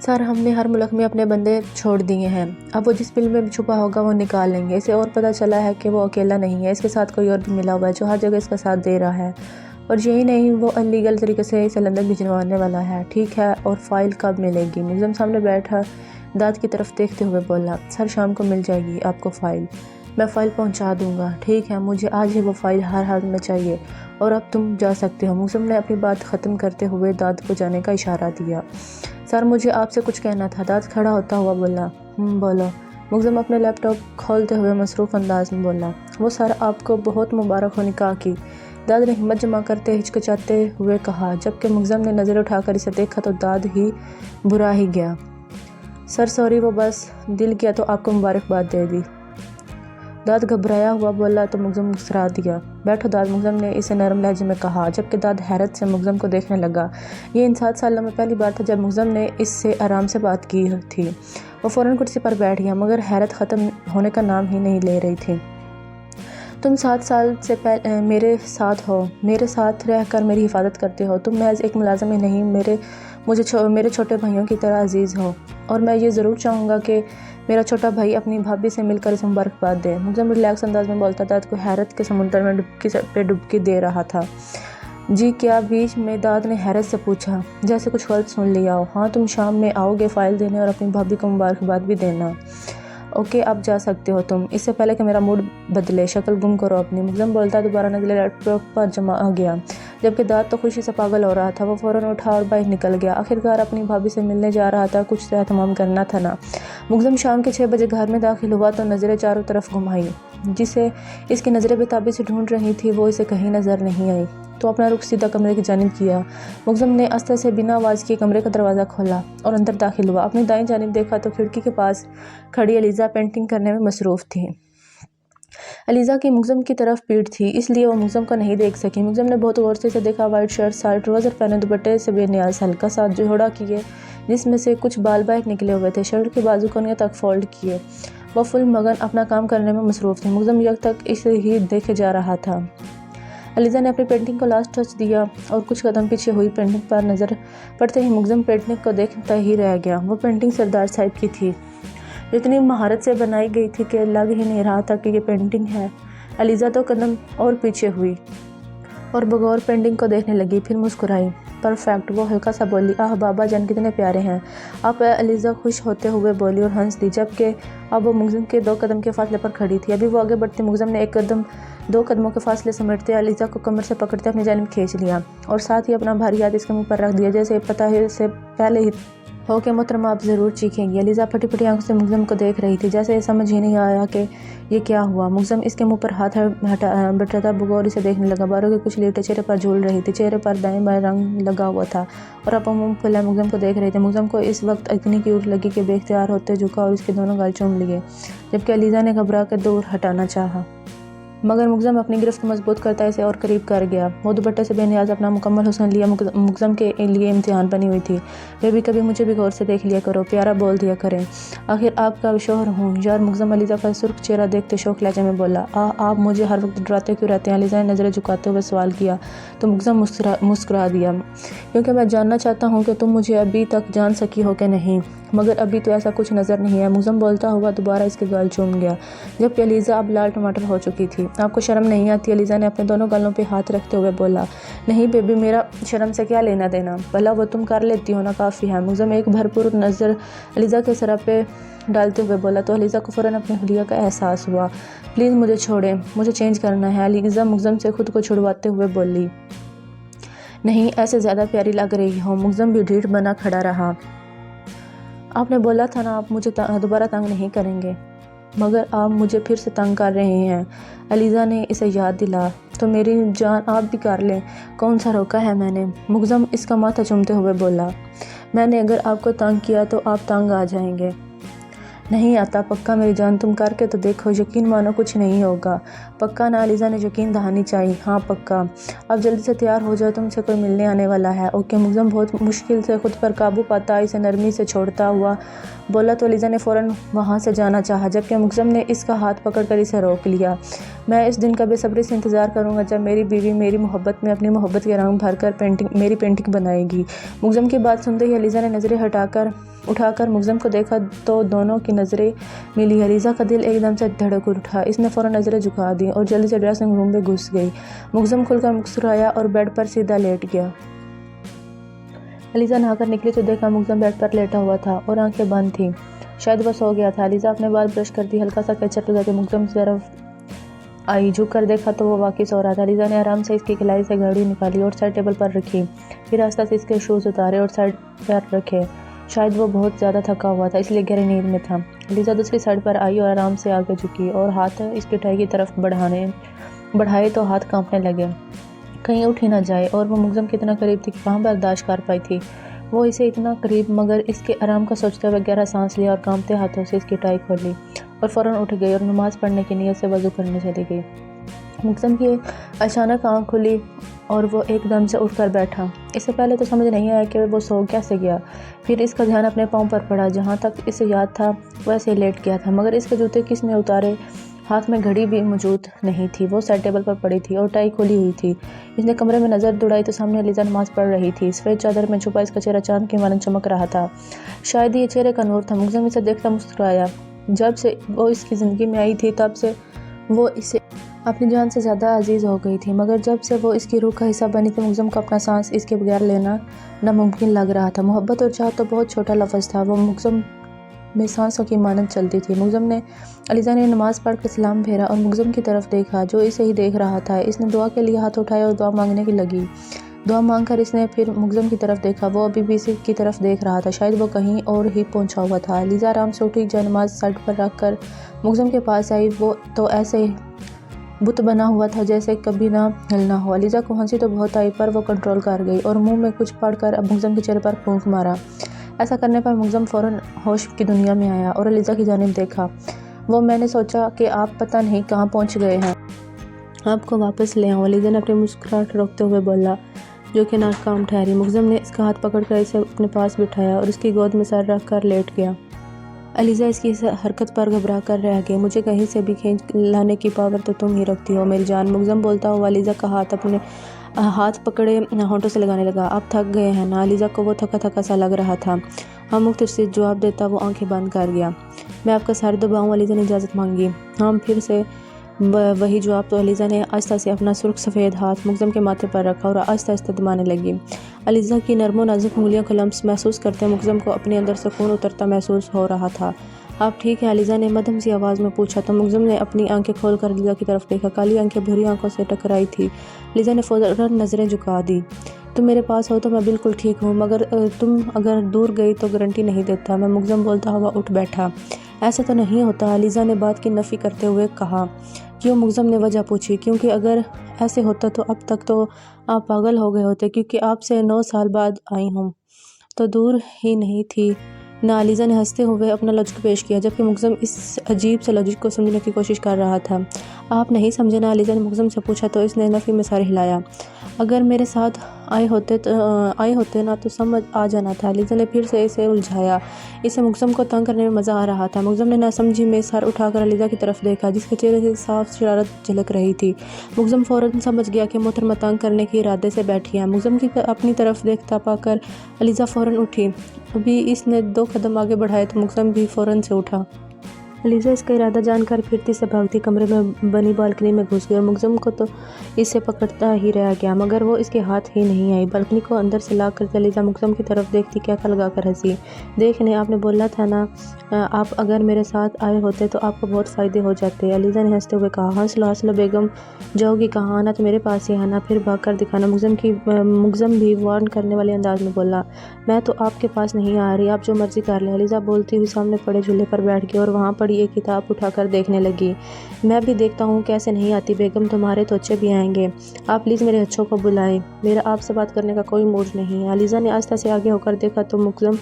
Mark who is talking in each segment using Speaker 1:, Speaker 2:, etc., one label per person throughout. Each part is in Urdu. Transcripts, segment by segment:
Speaker 1: سر ہم نے ہر ملک میں اپنے بندے چھوڑ دیے ہیں، اب وہ جس فلم میں بھی چھپا ہوگا وہ نکال لیں گے۔ اسے اور پتہ چلا ہے کہ وہ اکیلا نہیں ہے، اس کے ساتھ کوئی اور بھی ملا ہوا ہے جو ہر جگہ اس کا ساتھ دے رہا ہے، اور یہی نہیں وہ انلیگل طریقے سے اسے لندن بھجوانے والا ہے۔ ٹھیک ہے، اور فائل کب ملے گی؟ ملزم سامنے بیٹھا داد کی طرف دیکھتے ہوئے بولا، سر شام کو مل جائے گی آپ کو فائل، میں فائل پہنچا دوں گا۔ ٹھیک ہے، مجھے آج ہی وہ فائل ہر حال میں چاہیے، اور اب تم جا سکتے ہو۔ ملزم نے اپنی بات ختم کرتے ہوئے داد کو جانے کا اشارہ دیا۔ سر مجھے آپ سے کچھ کہنا تھا، داد کھڑا ہوتا ہوا بولا۔ بولو۔ ملزم اپنے لیپ ٹاپ کھولتے ہوئے مصروف انداز میں بولا۔ وہ سر آپ کو بہت مبارک ہو نکاح کی، داد نے ہمت جمع کرتے ہچکچاتے ہوئے کہا، جبکہ ملزم نے نظر اٹھا کر اسے دیکھا تو داد ہی برا ہی گیا۔ سر سوری، وہ بس دل کیا تو آپ کو مبارکباد دے دی۔ داد گھبرایا ہوا بولا تو ملزم مسکرا دیا۔ بیٹھو داد، ملزم نے اسے نرم لہجے میں کہا، جبکہ داد حیرت سے ملزم کو دیکھنے لگا۔ یہ ان 7 سالوں میں پہلی بار تھا جب ملزم نے اس سے آرام سے بات کی تھی۔ وہ فوراً کرسی پر بیٹھ گیا، مگر حیرت ختم ہونے کا نام ہی نہیں لے رہی تھی۔ تم 7 سال سے میرے ساتھ ہو، میرے ساتھ رہ کر میری حفاظت کرتے ہو، تم محض ایک ملازم ہی نہیں، میرے چھوٹے بھائیوں کی طرح عزیز ہو، اور میں یہ ضرور چاہوں گا کہ میرا چھوٹا بھائی اپنی بھابھی سے مل کر اسے مبارکباد دے۔ ملزم ریلیکس انداز میں بولتا داد کو حیرت کے سمندر میں ڈبکی دے رہا تھا۔ جی کیا؟ بیچ میں داد نے حیرت سے پوچھا، جیسے کچھ غلط سن لیا ہو۔ ہاں، تم شام میں آؤ گے فائل دینے اور اپنی بھابھی کو مبارکباد بھی دینا۔ اوکے، اب جا سکتے ہو تم، اس سے پہلے کہ میرا موڈ بدلے، شکل گم کرو اپنی۔ ملزم بولتا دوبارہ نظریں لیپ ٹاپ پر جما گیا، جبکہ داد تو خوشی سے پاگل ہو رہا تھا۔ وہ فوراً اٹھا اور باہر نکل گیا، آخرکار اپنی بھابھی سے ملنے جا رہا تھا، کچھ تو اہتمام کرنا تھا نا۔ ملزم شام کے 6 بجے گھر میں داخل ہوا تو نظریں چاروں طرف گھمائی، جسے اس کی نظریں بے تابی سے ڈھونڈ رہی تھیں، وہ اسے کہیں نظر نہیں آئی، تو اپنا رخ سیدھا کمرے کی جانب کیا۔ ملزم نے آہستہ سے بنا آواز کیے کمرے کا دروازہ کھولا اور اندر داخل ہوا۔ اپنی دائیں جانب دیکھا تو کھڑکی کے پاس کھڑی ایلیزا پینٹنگ کرنے میں مصروف تھی۔ ایلیزا کی ملزم کی طرف پیٹھ تھی، اس لیے وہ ملزم کو نہیں دیکھ سکی۔ ملزم نے بہت غور سے اسے دیکھا، وائٹ شرٹ، سائٹ ٹراؤزر پہنے، دوپٹے سے بے نیاز ہلکا سا جوڑا کیے جس میں سے کچھ بال باہر نکلے ہوئے تھے، شرٹ کے بازو کونیوں تک فولڈ کیے۔ وہ فل مگن اپنا کام کرنے میں مصروف تھی۔ ملزم یک تک اسے ہی دیکھے جا رہا تھا۔ ایلیزا نے اپنی پینٹنگ کو لاسٹ ٹچ دیا اور کچھ قدم پیچھے ہوئی پینٹنگ پر نظر پڑتے ہی ملزم پینٹنگ کو دیکھتا ہی رہ گیا۔ وہ پینٹنگ سردار صاحب کی تھی، جو اتنی مہارت سے بنائی گئی تھی کہ لگ ہی نہیں رہا تھا کہ یہ پینٹنگ ہے۔ ایلیزا 2 قدم اور پیچھے ہوئی اور بغور پینٹنگ کو دیکھنے لگی، پھر مسکرائی۔ پرفیکٹ، وہ ہلکا سا بولی۔ آہ بابا جان کتنے پیارے ہیں آپ، ایلیزا خوش ہوتے ہوئے بولی اور ہنس دی، جبکہ اب وہ ملزم کے 2 قدم کے فاصلے پر کھڑی تھی۔ ابھی وہ آگے بڑھتی، ملزم نے 2 قدموں کے فاصلے سمیٹتے ایلیزا کو کمر سے پکڑتے اپنی جانب کھینچ لیا، اور ساتھ ہی اپنا بھاری ہاتھ اس کے منہ پر رکھ دیا، جیسے پتہ ہے سے پہلے ہی ہو کہ محترمہ آپ ضرور چیخیں گی۔ ایلیزا پھٹی پھٹی آنکھوں سے ملزم کو دیکھ رہی تھی، جیسے سمجھ ہی نہیں آیا کہ یہ کیا ہوا۔ ملزم اس کے منہ پر ہاتھ بٹھاتا بغور اسے دیکھنے لگا۔ بالوں کی کچھ لیٹیں چہرے پر جھول رہی تھی، چہرے پر دائیں بائیں رنگ لگا ہوا تھا، اور اب وہ منہ کھلے ملزم کو دیکھ رہے تھے۔ ملزم کو اس وقت اتنی کیوٹ لگی کہ بے اختیار ہوتے جھکا اور اس کے دونوں گال چوم لیے، جبکہ ایلیزا نے گھبرا کر دور ہٹانا چاہا، مگر ملزم اپنی گرفت مضبوط کرتا اسے اور قریب کر گیا۔ وہ دوپٹے سے بے نیاز اپنا مکمل حسن لیا ملزم کے لیے امتحان بنی ہوئی تھی۔ بیبی کبھی مجھے بھی غور سے دیکھ لیا کرو، پیارا بول دیا کریں، آخر آپ کا شوہر ہوں یار۔ ملزم ایلیزا کا سرخ چہرہ دیکھتے شوخ لہجے میں بولا۔ آپ مجھے ہر وقت ڈراتے کیوں رہتے ہیں؟ ایلیزا نے نظریں جھکاتے ہوئے سوال کیا تو ملزم مسکرا دیا، کیونکہ میں جاننا چاہتا ہوں کہ تم مجھے ابھی تک جان سکی ہو کہ نہیں، مگر ابھی تو ایسا کچھ نظر نہیں ہے۔ ملزم بولتا ہوا دوبارہ اس کے گال چوم گیا، جبکہ ایلیزا اب لال ٹماٹر ہو چکی تھی۔ آپ کو شرم نہیں آتی؟ ایلیزا نے اپنے دونوں گالوں پہ ہاتھ رکھتے ہوئے بولا۔ نہیں بیبی، میرا شرم سے کیا لینا دینا، بھلا وہ تم کر لیتی ہو نا، کافی ہے۔ ملزم ایک بھرپور نظر ایلیزا کے سر پہ ڈالتے ہوئے بولا تو ایلیزا کو فوراً اپنے حلیہ کا احساس ہوا۔ پلیز مجھے چھوڑیں، مجھے چینج کرنا ہے، ایلیزا ملزم سے خود کو چھڑواتے ہوئے بولی۔ نہیں، ایسے زیادہ پیاری لگ رہی ہو۔ ملزم بھی ڈھیٹ بنا کھڑا رہا۔ آپ نے بولا تھا نا آپ مجھے دوبارہ تنگ نہیں کریں گے، مگر آپ مجھے پھر سے تنگ کر رہے ہیں، ایلیزا نے اسے یاد دلا۔ تو میری جان آپ بھی کر لیں، کون سا روکا ہے میں نے؟ ملزم اس کا ماتھا چومتے ہوئے بولا۔ میں نے اگر آپ کو تنگ کیا تو آپ تنگ آ جائیں گے۔ نہیں آتا، پکا میری جان، تم کر کے تو دیکھو، یقین مانو کچھ نہیں ہوگا۔ پکا نا؟ ایلیزا نے یقین دہانی چاہی۔ ہاں پکا۔ اب جلدی سے تیار ہو جاؤ، تم سے کوئی ملنے آنے والا ہے۔ اوکے۔ ملزم بہت مشکل سے خود پر قابو پاتا اسے نرمی سے چھوڑتا ہوا بولا تو ایلیزا نے فوراً وہاں سے جانا چاہا، جبکہ ملزم نے اس کا ہاتھ پکڑ کر اسے روک لیا۔ میں اس دن کا بے صبری سے انتظار کروں گا جب میری بیوی میری محبت میں اپنی محبت کے رنگ بھر کر میری پینٹنگ بنائے گی۔ ملزم کی بات سنتے ہی ایلیزا نے نظریں ہٹا کر اٹھا کر مگزم کو دیکھا تو دونوں کی نظریں ملی۔ علیزہ کا دل ایک دم سے دھڑک اٹھا۔ اس نے فوراً نظریں جھکا دیں اور جلدی سے ڈریسنگ روم میں گھس گئی۔ مگزم کھل کر مسکرایا اور بیڈ پر سیدھا لیٹ گیا۔ علیزہ نہا کر نکلی تو دیکھا مگزم بیڈ پر لیٹا ہوا تھا اور آنکھیں بند تھیں، شاید وہ سو گیا تھا۔ علیزہ اپنے بال برش کرتی ہلکا سا کیچپ لگا کے مگزم کی طرف آئی۔ جھک کر دیکھا تو وہ واقعی سو رہا تھا۔ علیزہ نے آرام سے اس کی کلائی سے گھڑی نکالی اور سائڈ ٹیبل پر رکھی، پھر آہستہ سے اس کے شوز اتارے اور سائڈ پر رکھے۔ شاید وہ بہت زیادہ تھکا ہوا تھا، اس لیے گہری نیند میں تھا۔ علیزہ دوسری سائڈ پر آئی اور آرام سے آگے جھکی اور ہاتھ اس کی ٹائی کی طرف بڑھائے تو ہاتھ کانپنے لگے، کہیں اٹھ ہی نہ جائے، اور وہ مگزم کتنا قریب تھی کہ کہاں برداشت کر پائی تھی وہ اسے اتنا قریب، مگر اس کے آرام کا سوچتے ہوئے گہرا سانس لیا اور کانپتے ہاتھوں سے اس کی ٹائی کھولی اور فوراً اٹھ گئی اور نماز پڑھنے کی نیت سے وضو کرنے چلی گئی۔ مگزم کی اچانک آنکھ کھلی اور وہ ایک دم سے اٹھ کر بیٹھا۔ اس سے پہلے تو سمجھ نہیں آیا کہ وہ سو کیسے گیا۔ پھر اس کا دھیان اپنے پاؤں پر پڑا، جہاں تک اسے یاد تھا ویسے لیٹ گیا تھا، مگر اس کے جوتے کس نے اتارے؟ ہاتھ میں گھڑی بھی موجود نہیں تھی، وہ سائڈ ٹیبل پر پڑی تھی اور ٹائی کھولی ہوئی تھی۔ اس نے کمرے میں نظر دوڑائی تو سامنے علیزہ نماز پڑھ رہی تھی۔ سفید چادر میں چھپا اس کا چہرہ چاند کی مانند چمک رہا تھا، شاید یہ چہرے کا نور تھا۔ مگزم اسے دیکھتا مسکرایا۔ جب سے وہ اس کی زندگی میں آئی تھی تب سے وہ اسے اپنی جان سے زیادہ عزیز ہو گئی تھی، مگر جب سے وہ اس کی روح کا حصہ بنی تھی مگزم کو اپنا سانس اس کے بغیر لینا ناممکن لگ رہا تھا۔ محبت اور چاہت تو بہت چھوٹا لفظ تھا، وہ مگزم میں سانسوں کی مانند چلتی تھی۔ علیزہ نے نماز پڑھ کر سلام پھیرا اور مگزم کی طرف دیکھا جو اسے ہی دیکھ رہا تھا۔ اس نے دعا کے لیے ہاتھ اٹھائے اور دعا مانگنے کی لگی۔ دعا مانگ کر اس نے پھر مگزم کی طرف دیکھا، وہ ابھی بھی اسی کی طرف دیکھ رہا تھا، شاید وہ کہیں اور ہی پہنچا ہوا تھا۔ علیزہ آرام سے اٹھی، جائے نماز سائڈ پر رکھ کر مگزم کے پاس آئی۔ وہ تو ایسے بت بنا ہوا تھا جیسے کبھی نہ ہلنا ہو۔ علیزہ کو ہنسی تو بہت آئی پر وہ کنٹرول کر گئی اور منہ میں کچھ پڑھ کر اب مگزم کے چہرے پر پھونک مارا۔ ایسا کرنے پر مگزم فوراً ہوش کی دنیا میں آیا اور علیزہ کی جانب دیکھا۔ میں نے سوچا کہ آپ پتہ نہیں کہاں پہنچ گئے ہیں، آپ کو واپس لے آؤں، علیزہ نے اپنی مسکراہٹ روکتے ہوئے بولا، جو کہ ناکام ٹھہری۔ مگزم نے اس کا ہاتھ پکڑ کر اسے اپنے پاس بٹھایا اور اس کی گود میں سر رکھ کر لیٹ گیا۔ علیزہ اس کی حرکت پر گھبرا کر رہ گئی۔ مجھے کہیں سے بھی کھینچ لانے کی پاور تو تم ہی رکھتی ہو میری جان، مگزم بولتا ہوا علیزہ کا اپنے ہاتھ پکڑے ہونٹوں سے لگانے لگا۔ آپ تھک گئے ہیں نا؟ علیزہ کو وہ تھکا تھکا سا لگ رہا تھا۔ ہاں، مختصر جواب دیتا وہ آنکھیں بند کر گیا۔ میں آپ کا سر دباؤں؟ علیزہ نے اجازت مانگی۔ ہاں، پھر سے وہی جواب تو علیزہ نے آہستہ سے اپنا سرخ سفید ہاتھ مگزم کے ماتھے پر رکھا اور آہستہ آہستہ دبانے لگی۔ علیزہ کی نرم و نازک انگلیوں کا لمس محسوس کرتے مگزم کو اپنے اندر سکون اترتا محسوس ہو رہا تھا۔ آپ ٹھیک ہیں؟ علیزہ نے مدھم سی آواز میں پوچھا تو مگزم نے اپنی آنکھیں کھول کر علیزہ کی طرف دیکھا۔ کالی آنکھیں بھوری آنکھوں سے ٹکرائی تھی۔ علیزہ نے فوراً نظریں جھکا دی۔ تم میرے پاس ہو تو میں بالکل ٹھیک ہوں، مگر تم اگر دور گئی تو گارنٹی نہیں دیتا میں، مگزم بولتا ہوا اٹھ بیٹھا۔ ایسا تو نہیں ہوتا، علیزہ نے بات کی نفی کرتے ہوئے کہا۔ کیوں؟ مگزم نے وجہ پوچھی۔ کیونکہ اگر ایسے ہوتا تو اب تک تو آپ پاگل ہو گئے ہوتے، کیونکہ آپ سے 9 سال بعد آئی ہوں تو دور ہی نہیں تھی نا؟ علیزہ نے ہنستے ہوئے اپنا لاجک پیش کیا، جبکہ مگزم اس عجیب سے لاجک کو سمجھنے کی کوشش کر رہا تھا۔ آپ نہیں سمجھے نا؟ علیزہ نے مگزم سے پوچھا تو اس نے نفی میں سر ہلایا۔ اگر میرے ساتھ آئے ہوتے نا تو سمجھ آ جانا تھا۔ علیزہ نے پھر سے اسے الجھایا، اسے مگزم کو تنگ کرنے میں مزہ آ رہا تھا۔ مگزم نے ناسمجھی میں سر اٹھا کر علیزہ کی طرف دیکھا، جس کے چہرے سے صاف شرارت جھلک رہی تھی۔ مگزم فوراً سمجھ گیا کہ محترمہ تنگ کرنے کے ارادے سے بیٹھی ہے۔ مگزم کی اپنی طرف دیکھتا پا کر علیزہ فوراً اٹھی۔ ابھی اس نے 2 قدم آگے بڑھائے تو مگزم بھی فوراً سے اٹھا۔ علیزہ اس کا ارادہ جان کر پھرتی سے بھاگتی کمرے میں بنی بالکنی میں گھس گئی اور مگزم کو تو اس سے پکڑتا ہی رہ گیا، مگر وہ اس کے ہاتھ ہی نہیں آئی۔ بالکنی کو اندر سے لاک کرتے علیزہ مگزم کی طرف دیکھتی کہکا لگا کر ہنسی۔ دیکھنے آپ نے بولا تھا نا آپ اگر میرے ساتھ آئے ہوتے تو آپ کو بہت فائدے ہو جاتے، علیزہ نے ہنستے ہوئے کہا۔ ہنس لو بیگم، جاؤ گی کہاں؟ آنا تو میرے پاس ہی ہے نا، پھر بھاگ کر دکھانا۔ مگزم بھی وارن کرنے والے انداز میں بولا۔ میں تو آپ کے پاس نہیں آ رہی، آپ جو مرضی کر لیں، علیزہ بولتی ہوئی سامنے پڑے جھولے پر بیٹھ گئی اور وہاں پڑی ایک کتاب اٹھا کر دیکھنے لگی۔ میں بھی دیکھتا ہوں، کیسے نہیں آتی بیگم، تمہارے تو اچھے بھی آئیں گے، آپ پلیز میرے اچھوں کو بلائیں، میرا آپ سے بات کرنے کا کوئی موڈ نہیں ہے۔ علیزہ نے آہستہ سے آگے ہو کر دیکھا تو مگزم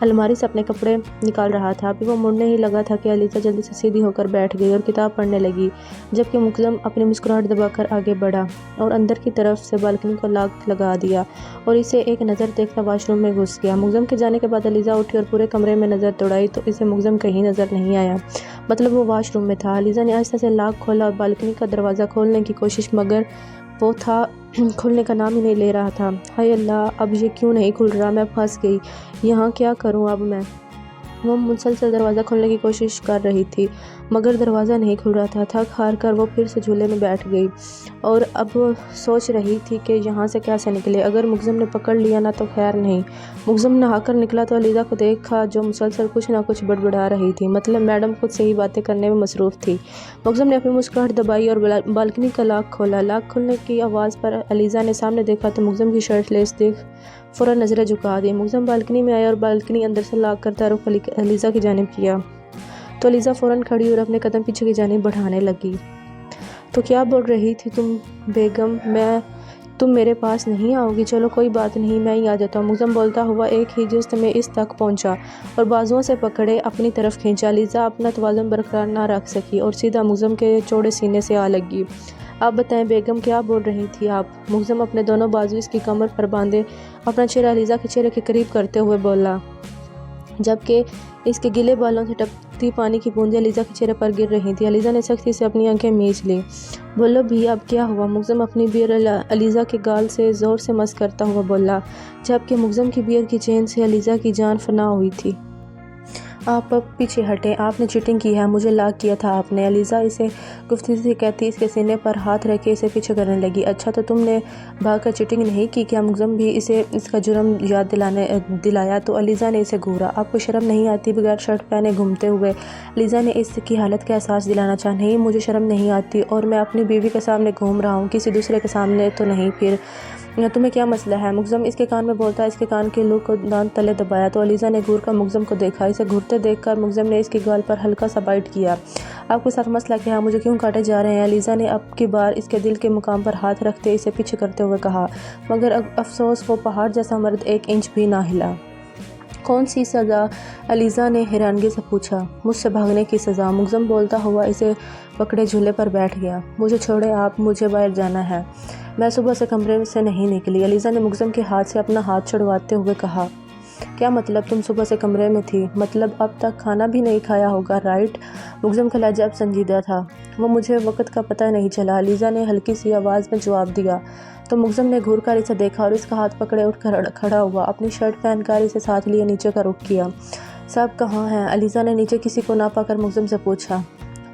Speaker 1: الماری سے اپنے کپڑے نکال رہا تھا۔ ابھی وہ مڑنے ہی لگا تھا کہ علیزہ جلدی سے سیدھی ہو کر بیٹھ گئی اور کتاب پڑھنے لگی، جبکہ مگزم اپنی مسکراہٹ دبا کر آگے بڑھا اور اندر کی طرف سے بالکنی کو لاک لگا دیا اور اسے ایک نظر دیکھتا واش روم میں گھس گیا۔ مگزم کے جانے کے بعد علیزہ اٹھی اور پورے کمرے میں نظر دوڑائی تو اسے مگزم کہیں نظر نہیں آیا، مطلب وہ واش روم میں تھا۔ علیزہ نے آہستہ سے لاک کھولا اور بالکنی کا دروازہ کھولنے کی کوشش، مگر وہ تھا کھلنے کا نام ہی نہیں لے رہا تھا۔ ہائے اللہ، اب یہ کیوں نہیں کھل رہا؟ میں پھنس گئی یہاں، کیا کروں اب میں؟ وہ مسلسل دروازہ کھولنے کی کوشش کر رہی تھی مگر دروازہ نہیں کھل رہا تھا۔ تھک ہار کر وہ پھر سے جھولے میں بیٹھ گئی اور اب وہ سوچ رہی تھی کہ یہاں سے کیسے نکلے۔ اگر مگزم نے پکڑ لیا نہ تو خیر نہیں۔ مگزم نہا کر نکلا تو علیزہ کو دیکھا جو مسلسل کچھ نہ کچھ بڑبڑا رہی تھی، مطلب میڈم خود سے ہی باتیں کرنے میں مصروف تھی۔ مگزم نے اپنی مسکراہٹ دبائی اور بالکنی کا لاک کھولا۔ لاک کھلنے کی آواز پر علیزہ نے سامنے دیکھا تو مگزم کی شرٹ لیس دیکھ فوراً نظریں جھکا دی۔ مگزم بالکنی میں آیا اور بالکنی اندر سے لاک کرتا رخ علیزہ کی جانب کیا تو علیزہ فوراً کھڑی اور اپنے قدم پیچھے کی جانب بڑھانے لگی۔ تو کیا بول رہی تھی تم بیگم؟ تم میرے پاس نہیں آؤ گی؟ چلو کوئی بات نہیں، میں ہی آ جاتا ہوں۔ مگزم بولتا ہوا ایک ہی جست میں اس تک پہنچا اور بازوؤں سے پکڑے اپنی طرف کھینچا۔ علیزہ اپنا توازن برقرار نہ رکھ سکی اور سیدھا مگزم کے چوڑے سینے سے آ لگی۔ آپ بتائیں بیگم، کیا بول رہی تھی آپ؟ مگزم اپنے دونوں بازو اس کی کمر پر باندھے اپنا چہرہ علیزہ کے چہرے کے قریب کرتے ہوئے بولا، جبکہ اس کے گیلے بالوں سے ٹپکتی پانی کی بوندیں علیزہ کے چہرے پر گر رہی تھیں۔ علیزہ نے سختی سے اپنی آنکھیں میچ لیں۔ بولو بھی، اب کیا ہوا؟ مگزم اپنی بیئر علیزہ کے گال سے زور سے مس کرتا ہوا بولا، جبکہ مگزم کی بیئر کی چین سے علیزہ کی جان فنا ہوئی تھی۔ آپ اب پیچھے ہٹیں، آپ نے چیٹنگ کی ہے، مجھے لاک کیا تھا آپ نے۔ علیزہ اسے گفتگو سے کہتی اس کے سینے پر ہاتھ رکھ کے اسے پیچھے کرنے لگی۔ اچھا تو تم نے بھاگ کر چیٹنگ نہیں کی کیا؟ مگزم بھی اسے اس کا جرم یاد دلایا تو علیزہ نے اسے گھورا۔ آپ کو شرم نہیں آتی بغیر شرٹ پہنے گھومتے ہوئے؟ علیزہ نے اس کی حالت کا احساس دلانا چاہا۔ نہیں، مجھے شرم نہیں آتی اور میں اپنی بیوی کے سامنے گھوم رہا ہوں، کسی دوسرے کے سامنے تو نہیں۔ پھر تمہیں کیا مسئلہ ہے؟ مگزم اس کے کان میں بولتا اس کے کان کے لوگ کو دانت تلے دبایا تو علیزہ نے گھور کر مگزم کو دیکھا۔ اسے گھورتے دیکھ کر مگزم نے اس کے گال پر ہلکا سا بائٹ کیا۔ آپ کے ساتھ مسئلہ کیا ہے؟ مجھے کیوں کاٹے جا رہے ہیں؟ علیزہ نے اب کی بار اس کے دل کے مقام پر ہاتھ رکھتے اسے پیچھے کرتے ہوئے کہا، مگر افسوس وہ پہاڑ جیسا مرد ایک انچ بھی نہ ہلا۔ کون سی سزا؟ علیزہ نے حیرانگی سے پوچھا۔ مجھ سے بھاگنے کی سزا۔ مگزم بولتا ہوا اسے پکڑے جھولے پر بیٹھ گیا۔ مجھے چھوڑے آپ، مجھے باہر جانا ہے، میں صبح سے کمرے سے نہیں نکلی۔ علیزہ نے مگزم کے ہاتھ سے اپنا ہاتھ چھڑواتے ہوئے کہا، کیا مطلب؟ تم صبح سے کمرے میں تھی، مطلب اب تک کھانا بھی نہیں کھایا ہوگا، رائٹ؟ مگزم کا لہجہ اب سنجیدہ تھا۔ وہ مجھے وقت کا پتہ نہیں چلا، علیزہ نے ہلکی سی آواز میں جواب دیا۔ تو مگزم نے گھور کر اسے دیکھا اور اس کا ہاتھ پکڑے اٹھ کر کھڑا ہوا، اپنی شرٹ پہن کر اسے ساتھ لیے نیچے کا رخ کیا۔ سب کہاں ہیں؟ علیزہ نے نیچے کسی کو نہ پا کر مگزم سے پوچھا۔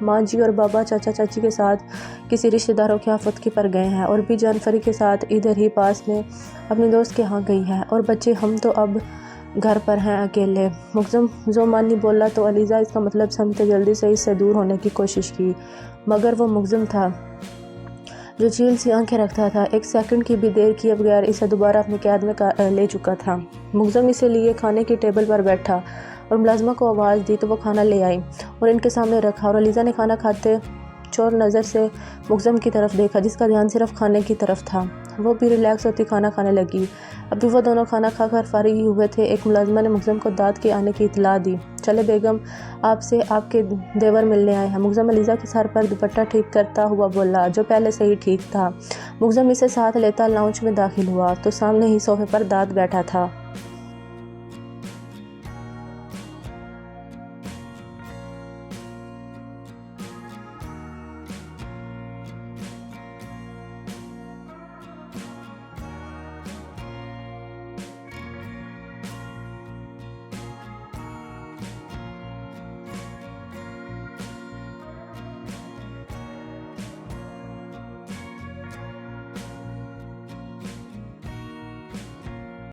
Speaker 1: ماں جی اور بابا چاچا چاچی کے ساتھ کسی رشتہ داروں کی آفتگی پر گئے ہیں اور بھی جان فری کے ساتھ ادھر ہی پاس میں اپنے دوست کے ہاں گئی ہے، اور بچے ہم تو اب گھر پر ہیں اکیلے۔ مگزم زومانی بولا تو علیزہ اس کا مطلب سمجھتے جلدی سے اس سے دور ہونے کی کوشش کی، مگر وہ مگزم تھا جو چیل سی آنکھیں رکھتا تھا، ایک سیکنڈ کی بھی دیر کیے بغیر اسے دوبارہ اپنی قید میں لے چکا تھا۔ مگزم اسے لیے کھانے کی ٹیبل پر بیٹھا اور ملازمہ کو آواز دی تو وہ کھانا لے آئی اور ان کے سامنے رکھا، اور علیزہ نے کھانا کھاتے چور نظر سے مگزم کی طرف دیکھا جس کا دھیان صرف کھانے کی طرف تھا۔ وہ بھی ریلیکس ہوتی کھانا کھانے لگی۔ ابھی وہ دونوں کھانا کھا کر فارغ ہی ہوئے تھے، ایک ملازمہ نے مگزم کو داد کے آنے کی اطلاع دی۔ چلے بیگم، آپ سے آپ کے دیور ملنے آئے ہیں۔ مگزم علیزہ کے سر پر دوپٹہ ٹھیک کرتا ہوا بولا، جو پہلے سے ہی ٹھیک تھا۔ مگزم اسے ساتھ لیتا لاؤنج میں داخل ہوا تو سامنے ہی صوفے پر داد بیٹھا تھا۔